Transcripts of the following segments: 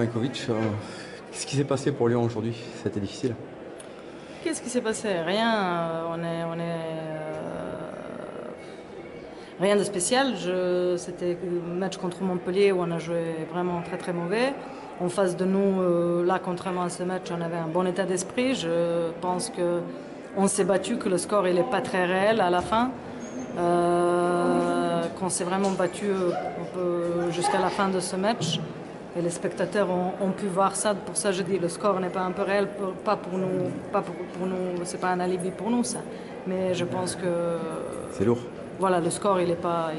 Majkovic, qu'est-ce qui s'est passé pour Lyon aujourd'hui? C'était difficile. Qu'est-ce qui s'est passé? Rien. Rien de spécial. C'était un match contre Montpellier où on a joué vraiment très très mauvais. En face de nous, là, contrairement à ce match, on avait un bon état d'esprit. Je pense qu'on s'est battu, que le score il n'est pas très réel à la fin. Qu'on s'est vraiment battu jusqu'à la fin de ce match. Et les spectateurs ont pu voir ça. Pour ça, je dis, le score n'est pas un peu réel, pas pour nous, c'est pas un alibi pour nous, ça. Mais je pense que c'est lourd. Voilà, le score, il est pas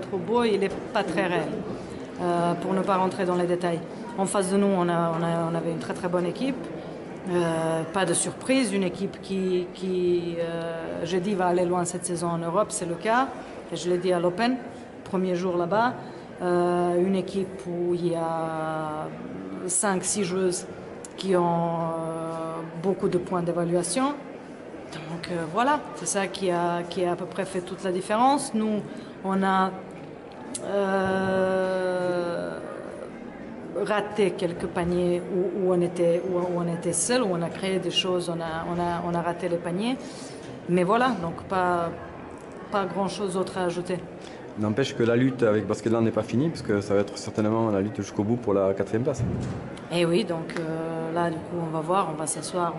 trop beau, il n'est pas très réel. Pour ne pas rentrer dans les détails. En face de nous, on avait une très très bonne équipe. Pas de surprise, une équipe qui je dis, va aller loin cette saison en Europe, c'est le cas. Et je l'ai dit à l'Open, premier jour là-bas. Une équipe où il y a 5-6 joueuses qui ont beaucoup de points d'évaluation. Donc voilà, c'est ça qui a à peu près fait toute la différence. Nous, on a raté quelques paniers où on était seul, où on a créé des choses, on a raté les paniers. Mais voilà, donc pas grand-chose d'autre à ajouter. N'empêche que la lutte avec Basketland n'est pas finie, parce que ça va être certainement la lutte jusqu'au bout pour la 4e place. Et oui, donc là, du coup, on va voir, on va s'asseoir,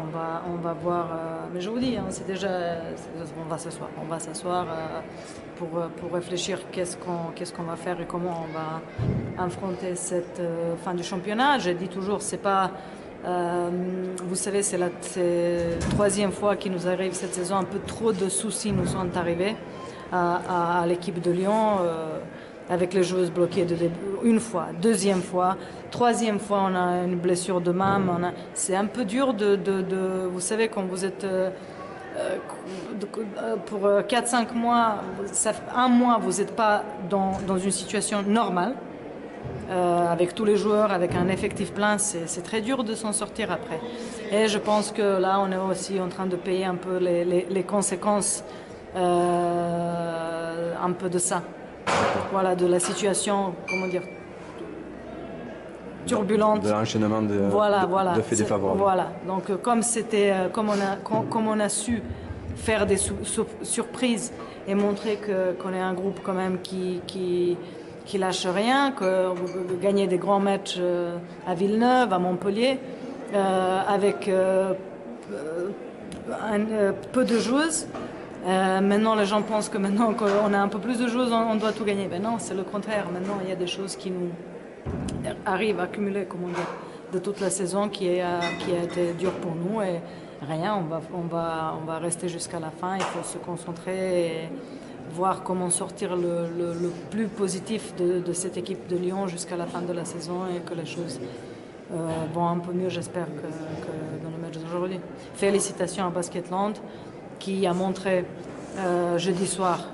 on va voir. Mais je vous dis, c'est déjà, on va s'asseoir pour réfléchir qu'est-ce qu'on va faire et comment on va affronter cette fin du championnat. Je dis toujours, c'est pas. Vous savez, c'est la 3e fois qu'il nous arrive cette saison. Un peu trop de soucis nous sont arrivés à l'équipe de Lyon, avec les joueuses bloquées une fois, 2e fois, 3e fois on a une blessure de MAM. C'est un peu dur vous savez, quand vous êtes pour 4-5 mois, un mois vous n'êtes pas dans une situation normale. Avec tous les joueurs, avec un effectif plein, c'est très dur de s'en sortir après. Et je pense que là, on est aussi en train de payer un peu les conséquences un peu de ça. Voilà, de la situation, comment dire, turbulente. De l'enchaînement de faits défavorables. Voilà, donc comme on a su faire des surprises et montrer qu'on est un groupe quand même qui lâche rien, que gagner des grands matchs à Villeneuve, à Montpellier, avec peu de joueuses. Maintenant, les gens pensent que maintenant qu'on a un peu plus de joueuses, on doit tout gagner. Ben non, c'est le contraire. Maintenant, il y a des choses qui nous arrivent à accumuler, comment dire, de toute la saison qui a été dure pour nous. Et rien, on va rester jusqu'à la fin. Il faut se concentrer et voir comment sortir le plus positif de cette équipe de Lyon jusqu'à la fin de la saison et que les choses vont un peu mieux, j'espère, que dans le match d'aujourd'hui. Félicitations à Basketland qui a montré jeudi soir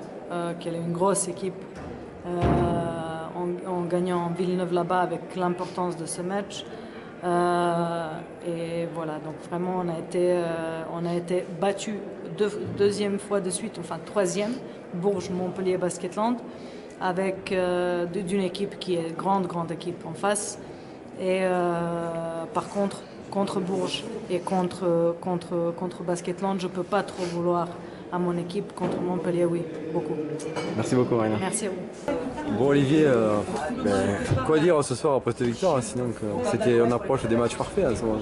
qu'elle est une grosse équipe en gagnant Villeneuve là-bas avec l'importance de ce match. Et voilà, donc vraiment on a été battu 2e fois de suite, enfin 3e, Bourges, Montpellier, Basketland, avec d'une équipe qui est grande équipe en face. Et par contre Bourges et contre Basketland, je ne peux pas trop vouloir à mon équipe. Contre Montpellier, oui, beaucoup. Merci beaucoup, Marina. Merci à vous. Bon, Olivier, quoi dire ce soir après cette victoire, sinon c'était on approche des matchs parfaits en ce moment.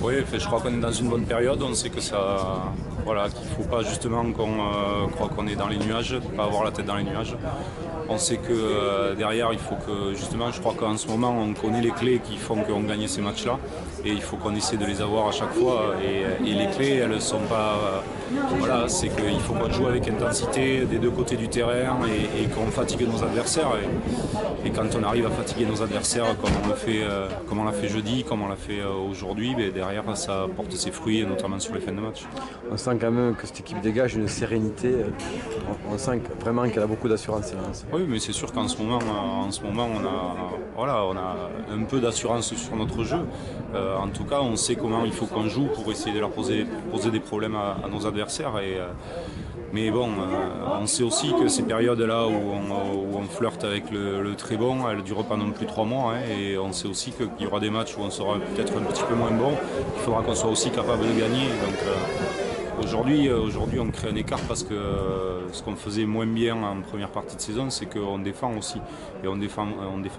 Oui, je crois qu'on est dans une bonne période. On sait que qu'il ne faut pas justement qu'on croit qu'on est dans les nuages, pas avoir la tête dans les nuages. On sait que derrière, il faut que justement, je crois qu'en ce moment, on connaît les clés qui font qu'on gagne ces matchs-là. Et il faut qu'on essaie de les avoir à chaque fois. Et les clés, elles ne sont pas. Voilà, c'est qu'il faut qu'on joue avec intensité des deux côtés du terrain et qu'on fatigue nos adversaires. Et quand on arrive à fatiguer nos adversaires, comme on l'a fait jeudi, comme on l'a fait aujourd'hui, derrière, ça porte ses fruits, notamment sur les fins de match. On sent quand même que cette équipe dégage une sérénité. On sent vraiment qu'elle a beaucoup d'assurance. Oui, mais c'est sûr qu'en ce moment, on a un peu d'assurance sur notre jeu. En tout cas, on sait comment il faut qu'on joue pour essayer de leur poser des problèmes à nos adversaires. Mais bon, on sait aussi que ces périodes-là où on flirte avec le très bon, elles ne durent pas non plus 3 mois. Hein, et on sait aussi qu'il y aura des matchs où on sera peut-être un petit peu moins bon. Il faudra qu'on soit aussi capable de gagner. Donc aujourd'hui, on crée un écart parce que ce qu'on faisait moins bien en première partie de saison, c'est qu'on défend aussi. Et on défend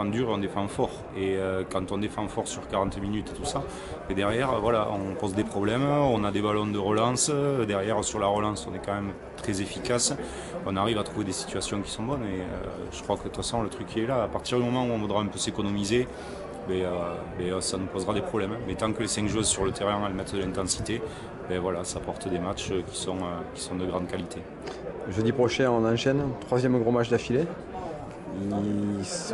dur et on défend fort. Et quand on défend fort sur 40 minutes et tout ça, et derrière, voilà, on pose des problèmes, on a des ballons de relance. Derrière, sur la relance, on est quand même très efficace. On arrive à trouver des situations qui sont bonnes. Et je crois que de toute façon, le truc qui est là, à partir du moment où on voudra un peu s'économiser, ça nous posera des problèmes. Mais tant que les 5 joueuses sur le terrain elles mettent de l'intensité, voilà, ça porte des matchs qui sont de grande qualité. Jeudi prochain, on enchaîne, 3e gros match d'affilée.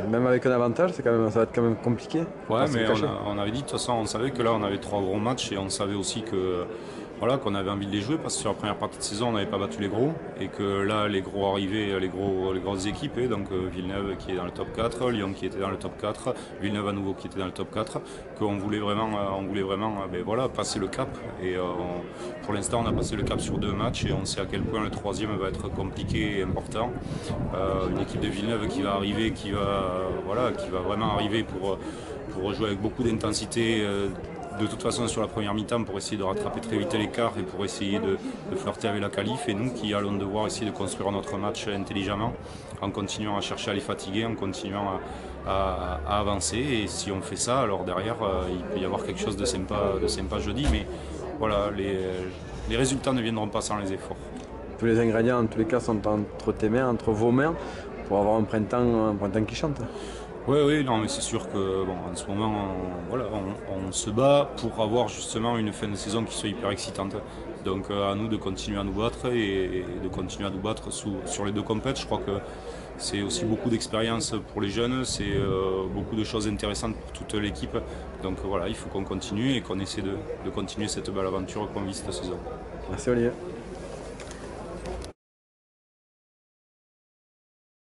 Même avec un avantage, ça va être quand même compliqué. Ouais, mais on avait dit de toute façon, on savait que là on avait 3 gros matchs et on savait aussi que voilà, qu'on avait envie de les jouer parce que sur la première partie de saison on n'avait pas battu les gros et que là les gros arrivaient, les grosses équipes, et donc Villeneuve qui est dans le top 4, Lyon qui était dans le top 4, Villeneuve à nouveau qui était dans le top 4, qu'on voulait vraiment, voilà, passer le cap. Et pour l'instant on a passé le cap sur 2 matchs et on sait à quel point le 3e va être compliqué et important. Une équipe de Villeneuve qui va arriver, qui va vraiment arriver pour jouer avec beaucoup d'intensité. De toute façon sur la première mi-temps pour essayer de rattraper très vite l'écart et pour essayer de flirter avec la qualif, et nous qui allons devoir essayer de construire notre match intelligemment en continuant à chercher à les fatiguer, en continuant à avancer, et si on fait ça, alors derrière il peut y avoir quelque chose de sympa jeudi, mais voilà, les résultats ne viendront pas sans les efforts. Tous les ingrédients en tous les cas sont entre tes mains, entre vos mains, pour avoir un printemps qui chante. Oui, non, mais c'est sûr que en ce moment, on se bat pour avoir justement une fin de saison qui soit hyper excitante. Donc à nous de continuer à nous battre et de continuer à nous battre sur les 2 compètes. Je crois que c'est aussi beaucoup d'expérience pour les jeunes, c'est beaucoup de choses intéressantes pour toute l'équipe. Donc voilà, il faut qu'on continue et qu'on essaie de continuer cette belle aventure qu'on vit cette saison. Merci Olivier.